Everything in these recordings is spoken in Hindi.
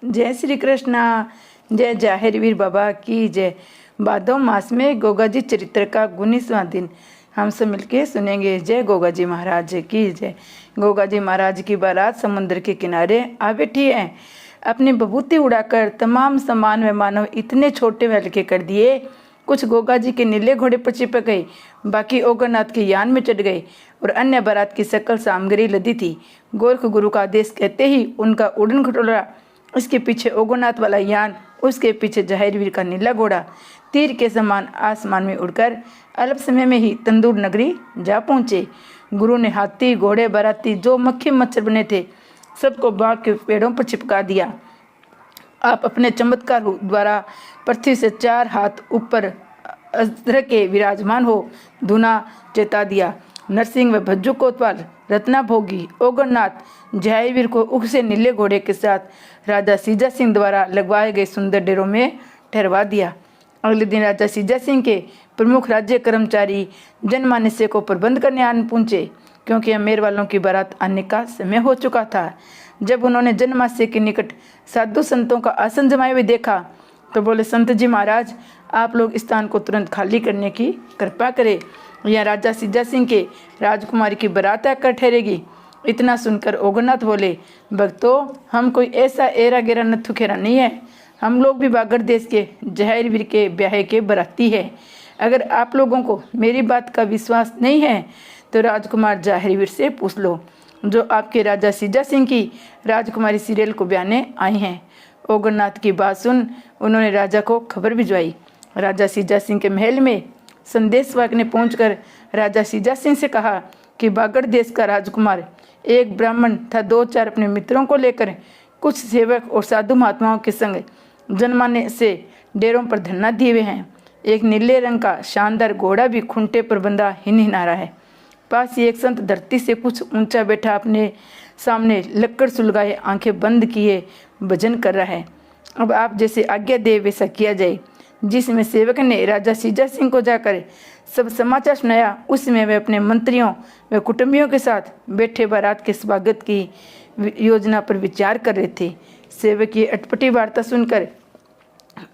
जय श्री कृष्णा। जय जाहिर वीर बाबा की जय। भादो मास में गोगा जी चरित्र का 19वां दिन हम सब मिलके सुनेंगे। जय गोगा जी महाराज की जय। गोगा जी महाराज की बारात समुद्र के किनारे आ बैठी है। अपनी बबूती उड़ाकर तमाम सामान व मानव इतने छोटे व हल्के कर दिए। कुछ गोगा जी के नीले घोड़े पर चिपक गए, बाकी ओगरनाथ के यान में चढ़ गए और अन्य बारात की सकल सामग्री लदी थी। गोरख गुरु का आदेश कहते ही उनका उड़न खटोला, उसके पीछे ओगरनाथ वाला यान, उसके पीछे जाहिरवीर का नीला घोड़ा तीर के समान आसमान में उड़कर अल्प समय में ही तंदूर नगरी जा पहुँचे। गुरु ने हाथी घोड़े बाराती जो मक्खी मच्छर बने थे सबको बाग के पेड़ों पर चिपका दिया। आप अपने चमत्कार द्वारा पृथ्वी से 4 हाथ ऊपर अज्र के विराजमान हो धुना चेता दिया। नरसिंह व भज्जू कोतवाल, रत्ना भोगी, ओगरनाथ जयवीर को उख से नीले घोड़े के साथ राजा सीजा सिंह द्वारा लगवाए गए सुंदर डेरों में ठहरवा दिया। अगले दिन राजा सीजा सिंह के प्रमुख राज्य कर्मचारी जनमानस्य को प्रबंध करने आन पहुंचे, क्योंकि अमेर वालों की बारात आने का समय हो चुका था। जब उन्होंने जनमानस्य के निकट साधु संतों का आसन जमाए हुए देखा तो बोले, संत जी महाराज, आप लोग स्थान को तुरंत खाली करने की कृपा करें, यह राजा सीजा सिंह के राजकुमारी की बारात आकर ठहरेगी। इतना सुनकर ओगरनाथ बोले, भक्तों, हम कोई ऐसा एरा गेरा नत्थु खेरा नहीं है, हम लोग भी बागड़ देश के जाहिरवीर के ब्याहे के बराती है। अगर आप लोगों को मेरी बात का विश्वास नहीं है तो राजकुमार जाहिरवीर से पूछ लो, जो आपके राजा सीजा सिंह की राजकुमारी सीरियल को ब्याने आई हैं। ओगरनाथ की बात सुन उन्होंने राजा को खबर भिजवाई। राजा सीजा सिंह के महल में संदेशवाहक ने पहुंचकर राजा सीजा सिंह से कहा कि बागड़ देश का राजकुमार एक ब्राह्मण था 2-4 अपने मित्रों को लेकर कुछ सेवक और साधु महात्माओं के संग जनमाने से डेरों पर धरना दिए हुए हैं। एक नीले रंग का शानदार घोड़ा भी खूंटे पर बंधा हिनहिना रहा है। पास ही एक संत धरती से कुछ ऊंचा बैठा अपने सामने लक्कड़ सुलगाए आंखें बंद किए भजन कर रहा है। अब आप जैसे आज्ञा दे वैसा किया जाए। जिसमें सेवक ने राजा सीजा सिंह को जाकर सब समाचार सुनाया, उसमें वे अपने मंत्रियों व कुटुंबियों के साथ बैठे बारात के स्वागत की योजना पर विचार कर रहे थे। सेवक की अटपटी वार्ता सुनकर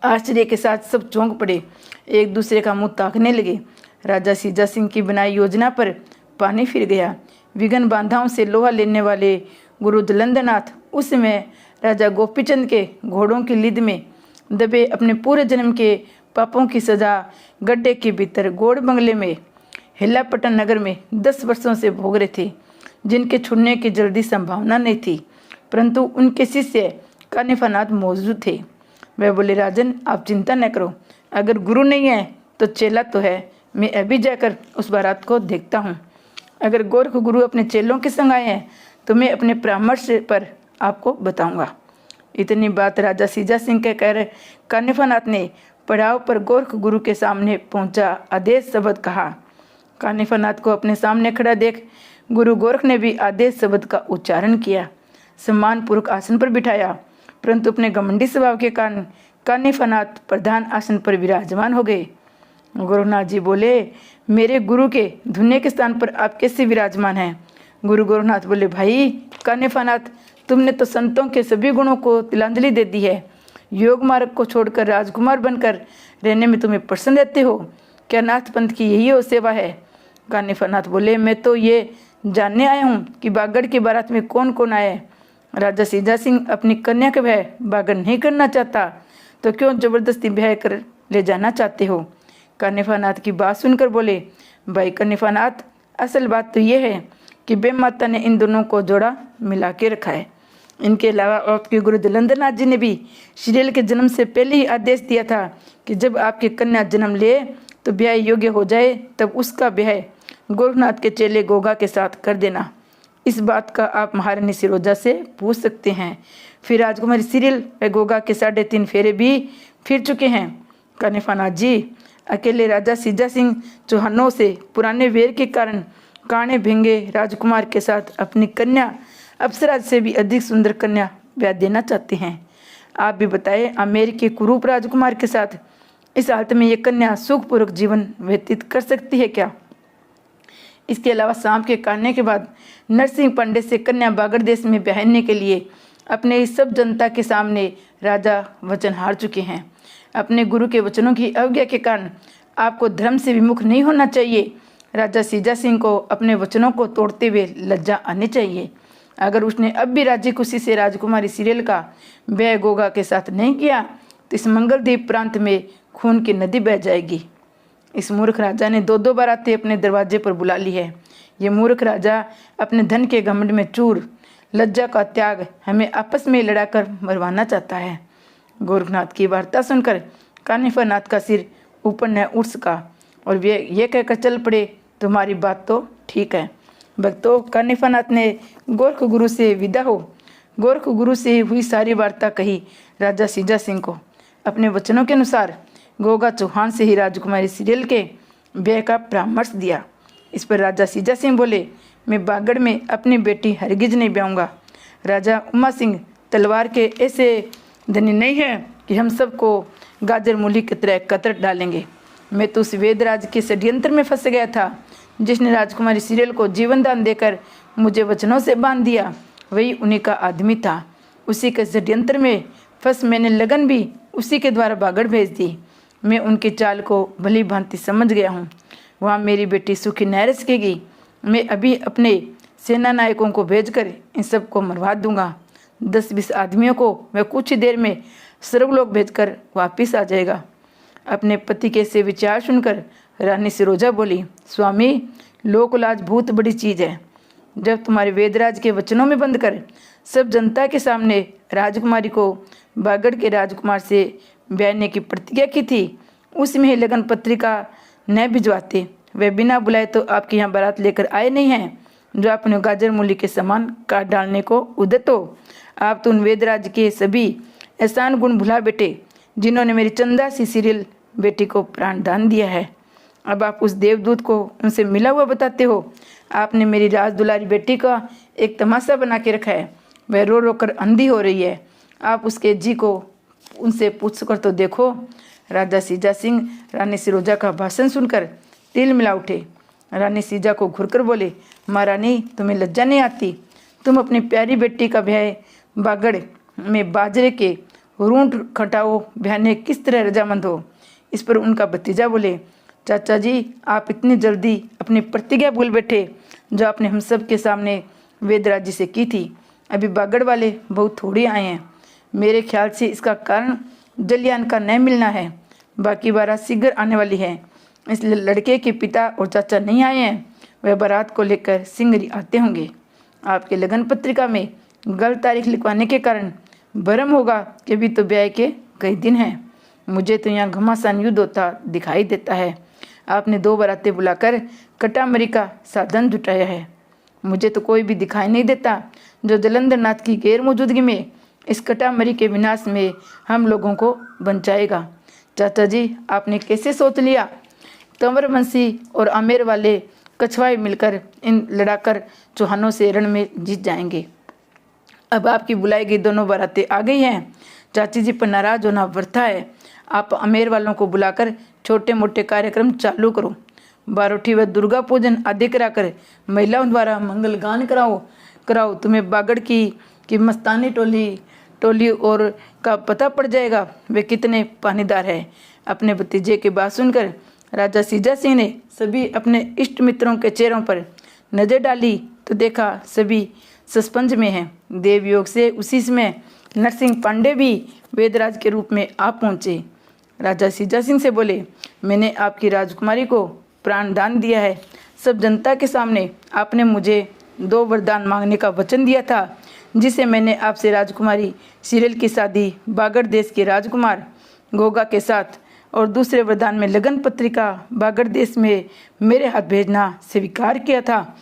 आश्चर्य के साथ सब चौंक पड़े, एक दूसरे का मुंह ताकने लगे। राजा सीजा सिंह की बनाई योजना पर पानी फिर गया। विघन बांधाओं से लोहा लेने वाले गुरु दलंदनाथ उस समय राजा गोपीचंद के घोड़ों की लिद में दबे अपने पूरे जन्म के पापों की सजा गड्ढे के भीतर गोड़ बंगले में हिल्लापटन नगर में 10 वर्षों से भोग रहे थे, जिनके छुड़ने की जल्दी संभावना नहीं थी। परंतु उनके शिष्य कानिफानाथ मौजूद थे। वह बोले, राजन, आप चिंता न करो, अगर गुरु नहीं है तो चेला तो है। मैं अभी जाकर उस बारात को देखता हूँ। अगर गोरख गुरु अपने चेलों के संग आए हैं तो मैं अपने परामर्श पर आपको बताऊंगा। इतनी बात राजा सीजा सिंह के कह कानिफानाथ ने पड़ाव पर गोरख गुरु के सामने पहुंचा आदेश शब्द कहा। कानिफानाथ को अपने सामने खड़ा देख गुरु गोरख ने भी आदेश शब्द का उच्चारण किया, सम्मान पूर्वक आसन पर बिठाया। परंतु अपने घमंडी स्वभाव के कारण कानिफानाथ प्रधान आसन पर विराजमान हो गए। गोरखनाथ जी बोले, मेरे गुरु के धुने के स्थान पर आप कैसे विराजमान हैं? गुरु गोरखनाथ बोले, भाई कानिफानाथ, तुमने तो संतों के सभी गुणों को तिलांजलि दे दी है। योग मार्ग को छोड़कर राजकुमार बनकर रहने में तुम्हें प्रसन्न रहते हो। क्या नाथ पंथ की यही हो सेवा है? कानिफानाथ बोले, मैं तो ये जानने आया हूँ कि बागड़ की बारात में कौन कौन आया है। राजा सीजा सिंह अपनी कन्या का ब्याह बागड़ नहीं करना चाहता तो क्यों जबरदस्ती ब्याह कर ले जाना चाहते हो? कानिफानाथ की बात सुनकर बोले, भाई कानिफानाथ, असल बात तो ये है कि बेम माता ने इन दोनों को जोड़ा मिला के रखा है। इनके अलावा आपके गुरु दलंदनाथ जी ने भी श्रील के जन्म से पहले ही आदेश दिया था कि जब आपकी कन्या जन्म ले तो ब्याह योग्य हो जाए तब उसका ब्याह गोरखनाथ के चेले गोगा के साथ कर देना। इस बात का आप महारानी सिरोजा से पूछ सकते हैं। फिर राजकुमारी सीरियल व गोगा के 3.5 फेरे भी फिर चुके हैं। कानिफानाथ जी, अकेले राजा सीजा सिंह चौहानों से पुराने वेर के कारण काणे भिंगे राजकुमार के साथ अपनी कन्या अप्सरा से भी अधिक सुंदर कन्या ब्याह देना चाहते हैं। आप भी बताएं, आमेर के कुरूप राजकुमार के साथ इस हालत में ये कन्या सुखपूर्वक जीवन व्यतीत कर सकती है क्या? इसके अलावा सांप के काटने के बाद नरसिंह पांडे से कन्या बागड़ देश में ब्याहने के लिए अपने इस सब जनता के सामने राजा वचन हार चुके हैं। अपने गुरु के वचनों की अवज्ञा के कारण आपको धर्म से विमुख नहीं होना चाहिए। राजा सीजा सिंह को अपने वचनों को तोड़ते हुए लज्जा आनी चाहिए। अगर उसने अब भी राज्य खुशी से राजकुमारी सीरियल का व्यय गोगा के साथ नहीं किया तो इस मंगलद्वीप प्रांत में खून की नदी बह जाएगी। इस मूर्ख राजा ने दो दो बारातें अपने दरवाजे पर बुला ली है। ये मूर्ख राजा अपने धन के घमंड में चूर, लज्जा का त्याग हमें आपस में लड़ाकर मरवाना चाहता है। गोरखनाथ की वार्ता सुनकर कानिफानाथ का सिर ऊपर न उठ सका और वे ये कहकर चल पड़े, तुम्हारी बात तो ठीक है। भक्तों, कानिफानाथ ने गोरख गुरु से विदा हो गोरख गुरु से हुई सारी वार्ता कही राजा सीजा सिंह को। अपने वचनों के अनुसार गोगा चौहान से ही राजकुमारी सीरियल के व्यय का परामर्श दिया। इस पर राजा सीजा सिंह बोले, मैं बागड़ में अपनी बेटी हरगिज नहीं ब्याऊंगा। राजा उमा सिंह तलवार के ऐसे धनी नहीं है कि हम सबको गाजर मूली की तरह कतर डालेंगे। मैं तो उस वेदराज के षड्यंत्र में फंस गया था जिसने राजकुमारी सीरियल को जीवन दान देकर मुझे वचनों से बांध दिया। वही उन्हीं का आदमी था। उसी के षड्यंत्र में फंस मैंने लगन भी उसी के द्वारा बागड़ भेज दी। मैं उनकी चाल को भली भांति समझ गया हूँ। वहाँ मेरी बेटी सुखी न रह सकेगी। मैं अभी अपने सेना नायकों को भेजकर इन सबको मरवा दूंगा। 10-20 आदमियों को वह कुछ ही देर में सर्वलोक भेजकर वापिस आ जाएगा। अपने पति के से विचार सुनकर रानी सिरोजा बोली, स्वामी, लोकलाज बहुत बड़ी चीज़ है। जब तुम्हारे वेदराज के वचनों में बंद कर सब जनता के सामने राजकुमारी को बागड़ के राजकुमार से ब्याहने की प्रतिज्ञा की थी, उसमें ही लगन पत्रिका न भिजवाते। वे बिना बुलाए तो आपके यहाँ बारात लेकर आए नहीं हैं, जो आपने गाजर मूली के समान काट डालने को उद्यत हो। आप तो उन वेदराज के सभी एहसान गुण भुला बैठे जिन्होंने मेरी चंदा सी सीरियल बेटी को प्राण दान दिया है। अब आप उस देवदूत को उनसे मिला हुआ बताते हो। आपने मेरी राज दुलारी बेटी का एक तमाशा बना के रखा है। वह रो रो कर अंधी हो रही है। आप उसके जी को उनसे पूछ कर तो देखो। राजा सीजा सिंह रानी सिरोजा का भाषण सुनकर तिल मिला उठे। रानी सीजा को घुरकर बोले, महारानी, तुम्हें लज्जा नहीं आती? तुम अपनी प्यारी बेटी का ब्याह बागड़ में बाजरे के रूंट खटाओ ब्याहने किस तरह रजामंद हो? इस पर उनका भतीजा बोले, चाचा जी, आप इतनी जल्दी अपनी प्रतिज्ञा भूल बैठे जो आपने हम सब के सामने वेदराज जी से की थी। अभी बागड़ वाले बहुत थोड़ी आए हैं। मेरे ख्याल से इसका कारण जलियान का न मिलना है। बाकी बारात शीघ्र आने वाली है, इसलिए लड़के के पिता और चाचा नहीं आए हैं। वह बारात को लेकर सिंगरी आते होंगे। आपके लगन पत्रिका में गलत तारीख लिखवाने के कारण भ्रम होगा कि अभी तो ब्याह के कई दिन हैं। मुझे तो यहाँ घमासान युद्ध होता दिखाई देता है। आपने 2 बारातें बुलाकर कटामरी का साधन जुटाया है। मुझे तो कोई भी दिखाई नहीं देता जो जलंधर नाथ की गैर मौजूदगी में इस कटामरी के विनाश में हम लोगों को बचाएगा। चाचा जी, आपने कैसे सोच लिया? कंवरवंशी और आमेर वाले कछवाए मिलकर इन लड़ाकर चौहानों से रण में जीत जाएंगे। अब आपकी बुलाई गई दोनों बारातें आ गई हैं। चाची जी पर नाराज होना व्यर्थ है। आप आमेर वालों को बुलाकर छोटे मोटे कार्यक्रम चालू करो। बारोठी व दुर्गा पूजन आदि कराकर महिलाओं द्वारा मंगल गान कराओ। तुम्हें बागड़ की मस्तानी टोली और का पता पड़ जाएगा वे कितने पानीदार है। अपने भतीजे की बात सुनकर राजा सीजा सिंह ने सभी अपने इष्ट मित्रों के चेहरों पर नजर डाली तो देखा सभी सस्पेंस में हैं। देवयोग से उसी समय नरसिंह पांडे भी वेदराज के रूप में आ पहुँचे। राजा सीजा सिंह से बोले, मैंने आपकी राजकुमारी को प्राण दान दिया है। सब जनता के सामने आपने मुझे 2 वरदान मांगने का वचन दिया था, जिसे मैंने आपसे राजकुमारी सीरियल की शादी बागड़ देश के राजकुमार गोगा के साथ और दूसरे वरदान में लगन पत्रिका बागड़ देश में मेरे हाथ भेजना स्वीकार किया था।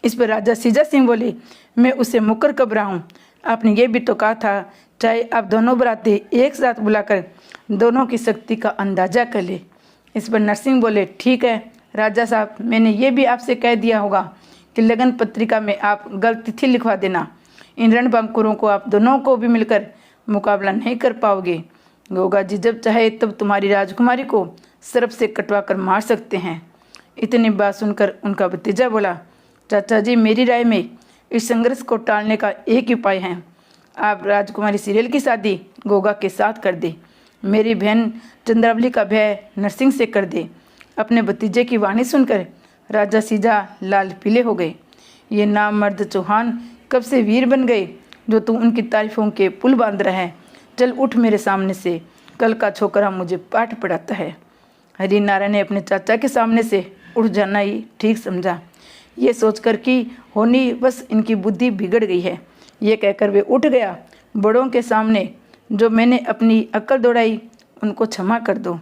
इस पर राजा सीजा सिंह बोले, मैं उसे मुकर कब रहा हूँ? आपने ये भी तो कहा था चाहे आप दोनों बरातें एक साथ बुलाकर दोनों की शक्ति का अंदाजा कर ले। इस पर नरसिंह बोले, ठीक है राजा साहब, मैंने ये भी आपसे कह दिया होगा कि लगन पत्रिका में आप गलत तिथि लिखवा देना। इन रणबांकुरों को आप दोनों को भी मिलकर मुकाबला नहीं कर पाओगे। गोगा जी जब चाहे तब तुम्हारी राजकुमारी को सर्प से कटवा कर मार सकते हैं। इतनी बात सुनकर उनका भतीजा बोला, चाचा जी, मेरी राय में इस संघर्ष को टालने का एक ही उपाय है। आप राजकुमारी सीरियल की शादी गोगा के साथ कर दे। मेरी बहन चंद्रावली का ब्याह नरसिंह से कर दे। अपने भतीजे की वाणी सुनकर राजा सीजा लाल पीले हो गए। ये नामर्द चौहान कब से वीर बन गए जो तू उनकी तारीफों के पुल बांध रहा है। चल उठ मेरे सामने से, कल का छोकरा मुझे पाठ पढ़ाता है। हरिनारायण ने अपने चाचा के सामने से उठ जाना ही ठीक समझा। ये सोचकर कि होनी बस इनकी बुद्धि बिगड़ गई है, ये कहकर वे उठ गया। बड़ों के सामने जो मैंने अपनी अक्ल दौड़ाई उनको क्षमा कर दो।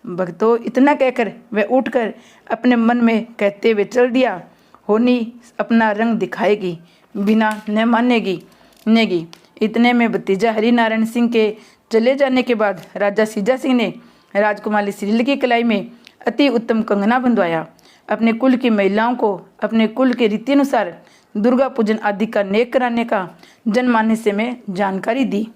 भक्तों, इतना कहकर वह उठकर अपने मन में कहते हुए चल दिया, होनी अपना रंग दिखाएगी, बिना न मानेगी नेगी। इतने में भतीजा हरिनारायण सिंह के चले जाने के बाद राजा सीजा सिंह ने राजकुमारी सीरियल की कलाई में अति उत्तम कंगना बंधवाया। अपने कुल की महिलाओं को अपने कुल के रीति अनुसार दुर्गा पूजन आदि का नेक कराने का जनमानस में जानकारी दी।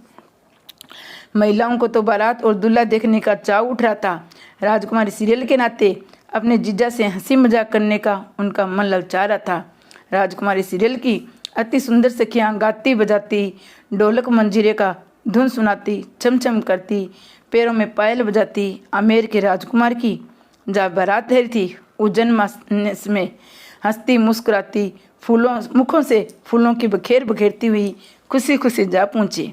महिलाओं को तो बारात और दूल्हा देखने का चाव उठ रहा था। राजकुमारी सीरियल के नाते अपने जीजा से हंसी मजाक करने का उनका मन ललचा रहा था। राजकुमारी सीरियल की अति सुंदर सखियाँ गाती बजाती, ढोलक मंजीरे का धुन सुनाती, चमचम करती, पैरों में पायल बजाती आमेर के राजकुमार की जहाँ बारात ठहरी थी उज्जैन मास में हंसती मुस्कुराती फूलों मुखों से फूलों की बखेर बखेरती हुई खुशी खुशी जा पहुँची।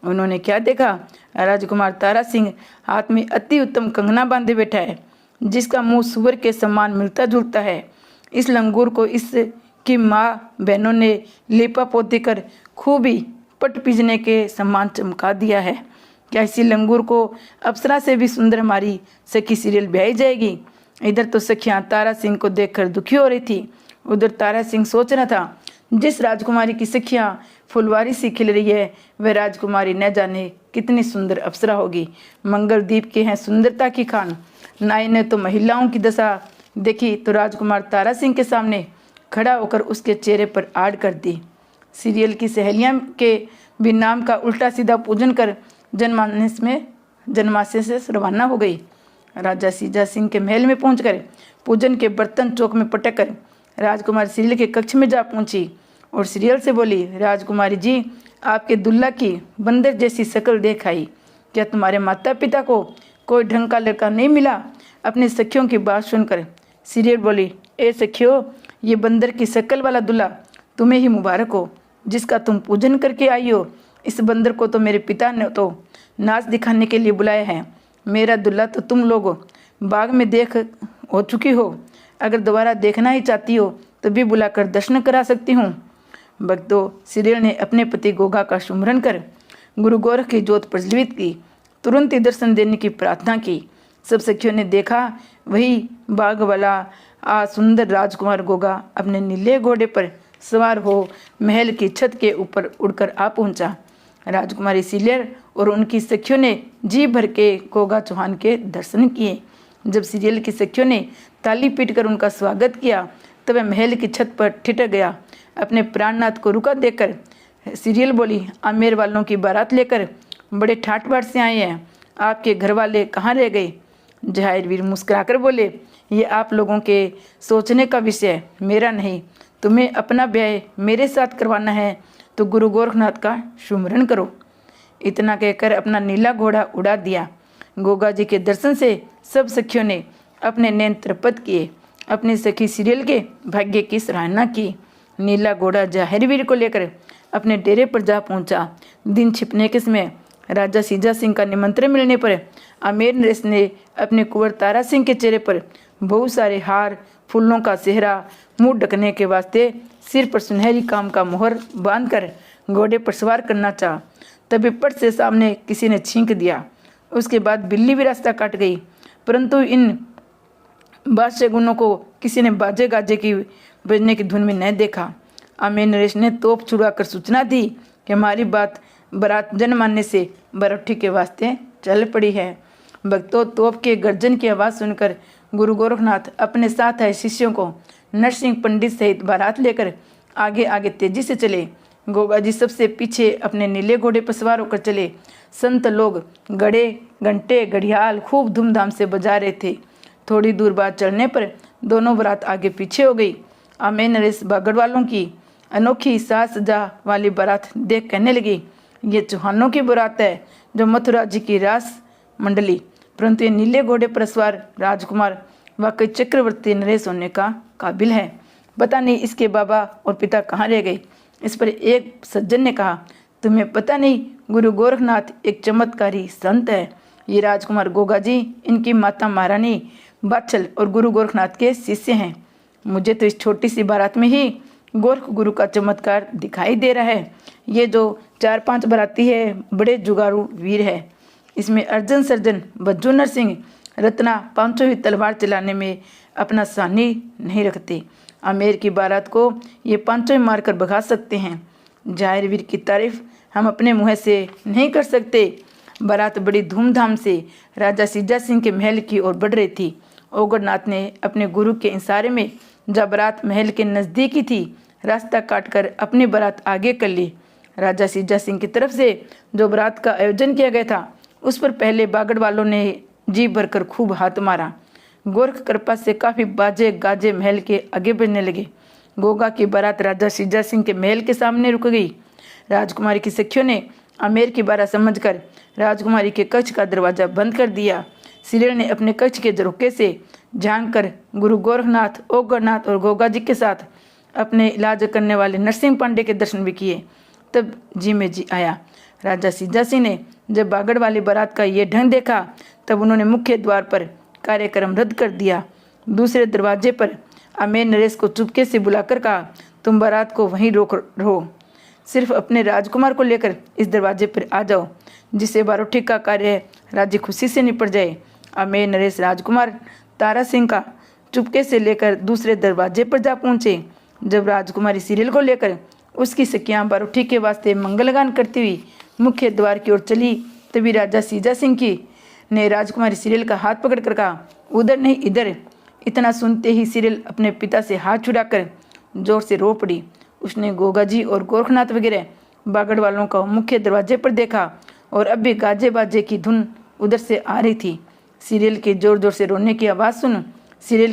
उन्होंने क्या देखा? राजकुमार तारा सिंह हाथ में अति उत्तम कंगना बांधे बैठा है, जिसका मुंह सुअर के समान मिलता जुलता है। इस लंगूर को इसकी माँ बहनों ने लेपा पोती कर खूब ही पट पीजने के समान चमका दिया है। क्या इसी लंगूर को अप्सरा से भी सुंदर हमारी सखी सीरियल ब्याही जाएगी? इधर तो सखियाँ तारा सिंह को देखकर दुखी हो रही थी, उधर तारा सिंह सोच रहा था, जिस राजकुमारी की सखियाँ फुलवारी सी खिल रही है वह राजकुमारी न जाने कितनी सुंदर अप्सरा होगी। मंगलदीप के हैं सुंदरता की खान। नाई ने तो महिलाओं की दशा देखी तो राजकुमार तारा सिंह के सामने खड़ा होकर उसके चेहरे पर आड़ कर दी। सीरियल की सहेलियां के भी नाम का उल्टा सीधा पूजन कर जनमानस से रवाना हो गई। राजा सीजा सिंह के महल में पहुंचकर पूजन के बर्तन चौक में पटक कर राजकुमारी सीरियल के कक्ष में जा पहुंची और सीरियल से बोली, राजकुमारी जी, आपके दुल्ला की बंदर जैसी शक्ल देख आई। क्या तुम्हारे माता पिता को कोई ढंग का लड़का नहीं मिला? अपनी सखियों की बात सुनकर सीरियल बोली, ए सखियों, ये बंदर की शक्ल वाला दूल्हा तुम्हें ही मुबारक हो, जिसका तुम पूजन करके आई हो। इस बंदर को तो मेरे पिता ने तो नाच दिखाने के लिए बुलाया है। मेरा दूल्हा तो तुम लोग बाग में देख हो चुकी हो, अगर दोबारा देखना ही चाहती हो तो भी बुलाकर दर्शन करा सकती हूँ। भक्तों, सीरियल ने अपने पति गोगा का सुमरन कर गुरु गोरख की ज्योत प्रज्वलित की, तुरंत ही दर्शन देने की प्रार्थना की। सब सखियों ने देखा, वही बाग वाला सुंदर राजकुमार गोगा अपने नीले घोड़े पर सवार हो महल की छत के ऊपर उड़कर आ पहुंचा। राजकुमारी सीरियल और उनकी सखियों ने जी भर के गोगा चौहान के दर्शन किए। जब सीरियल की सखियों ने ताली पीटकर उनका स्वागत किया तब वह महल की छत पर ठिठक गया। अपने प्राणनाथ को रुका देखकर सीरियल बोली, आमेर वालों की बारात लेकर बड़े ठाट बाट से आए हैं, आपके घर वाले कहाँ रह गए? जहांगीर मुस्कुराकर बोले, ये आप लोगों के सोचने का विषय, मेरा नहीं। तुम्हें अपना ब्याह मेरे साथ करवाना है तो गुरु गोरखनाथ का सुमरन करो। इतना कहकर अपना नीला घोड़ा उड़ा दिया। गोगा जी के दर्शन से सब सखियों ने अपने नैन तृप्त किए, अपनी सखी सीरियल के भाग्य की सराहना की। नीला घोड़ा जहांगीर को लेकर अपने डेरे पर जा पहुंचा। दिन छिपने के समय राजा सीजा सिंह का निमंत्रण मिलने पर आमेर नरेश ने अपने कुंवर तारा सिंह के चेहरे पर बहुत सारे हार, फूलों का सेहरा, मुंह ढकने के वास्ते सिर पर सुनहरी काम का मोहर बांधकर घोड़े पर सवार करना चाहा। तभी पट से सामने किसी ने छींक दिया। उसके बाद बिल्ली भी रास्ता काट गई, परंतु इन बादशाह गुनों को किसी ने बाजे गाजे की बजने की धुन में न देखा। आमेर नरेश ने तोप छुड़ाकर सूचना दी कि हमारी बारात जनमान्य से बरौठी के वास्ते चल पड़ी है। भक्तों, तोप के गर्जन की आवाज़ सुनकर गुरु गोरखनाथ अपने साथ आए शिष्यों को नरसिंह पंडित सहित बारात लेकर आगे आगे तेजी से चले। गोगा जी सबसे पीछे अपने नीले घोड़े पर सवार होकर चले। संत लोग गड़े, घंटे, घड़ियाल खूब धूमधाम से बजा रहे थे। थोड़ी दूर बाद चढ़ने पर दोनों बारात आगे पीछे हो गई। आमेर नरेश बागड़ वालों की अनोखी साज सजा वाली बारात देख कहने लगी, ये चौहानों की बारात है जो मथुरा जी की रास मंडली, परंतु ये नीले घोड़े पर सवार राजकुमार वाकई चक्रवर्ती नरेश होने का काबिल है। पता नहीं इसके बाबा और पिता कहाँ रह गए। इस पर एक सज्जन ने कहा, तुम्हें पता नहीं, गुरु गोरखनाथ एक चमत्कारी संत है। ये राजकुमार गोगा जी इनकी माता महारानी बाछल और गुरु गोरखनाथ के शिष्य हैं। मुझे तो इस छोटी सी बारात में ही गोरख गुरु का चमत्कार दिखाई दे रहा है। ये जो 4-5 बाराती है बड़े जुगाड़ू वीर है। इसमें अर्जन सर्जन बज्जू नरसिंह रत्ना पांचों ही तलवार चलाने में अपना सानी नहीं रखते। आमेर की बारात को ये पांचों ही मारकर भगा सकते हैं। जाहिर वीर की तारीफ हम अपने मुँह से नहीं कर सकते। बारात बड़ी धूमधाम से राजा सिज्जा सिंह के महल की ओर बढ़ रही थी। ओगरनाथ ने अपने गुरु के इशारे में जब बारात महल के नज़दीक ही थी, रास्ता काटकर अपनी बारात आगे कर ली। राजा सिज्जा सिंह की तरफ से जो बारात का आयोजन किया गया था उस पर पहले बागड़ वालों ने जी भरकर खूब हाथ मारा। गोरख कृपा से काफ़ी बाजे गाजे महल के आगे बढ़ने लगे। गोगा की बारात राजा सिज्जा सिंह के महल के सामने रुक गई। राजकुमारी की सखियों ने आमेर की बारात समझकर राजकुमारी के कक्ष का दरवाजा बंद कर दिया। सिरेल ने अपने कक्ष के झरोखे से झांक कर गुरु गोरखनाथ, ओगरनाथ और गोगा जी के साथ अपने इलाज करने वाले नरसिंह पांडे के दर्शन भी किए। तब जी में जी आया। राजा सिज्जा सिंह ने जब बागड़ वाली बारात का ये ढंग देखा तब उन्होंने मुख्य द्वार पर कार्यक्रम रद्द कर दिया। दूसरे दरवाजे पर आमेर नरेश को चुपके से बुलाकर कहा, तुम बारात को वहीं रोक रहो, सिर्फ अपने राजकुमार को लेकर इस दरवाजे पर आ जाओ, जिससे बारोठी का कार्य राज्य खुशी से निपट जाए। आमेर नरेश राजकुमार तारा सिंह का चुपके से लेकर दूसरे दरवाजे पर जा पहुँचे। जब राजकुमारी सीरियल को लेकर उसकी सखियाँ बारोठी के वास्ते मंगलगान करती हुई मुख्य द्वार की ओर चली, तभी राजा सिज्जा सिंह की ने राजकुमारी सीरियल का हाथ पकड़कर कहा, उधर नहीं इधर। इतना सुनते ही सीरियल अपने पिता से हाथ छुड़ाकर जोर से रो पड़ी। उसने गोगा जी और गोरखनाथ वगैरह बागड़ वालों को मुख्य दरवाजे पर देखा और अब भी गाजे बाजे की धुन उधर से आ रही थी। सीरियल के जोर जोर से रोने की आवाज़ सुन सीरियल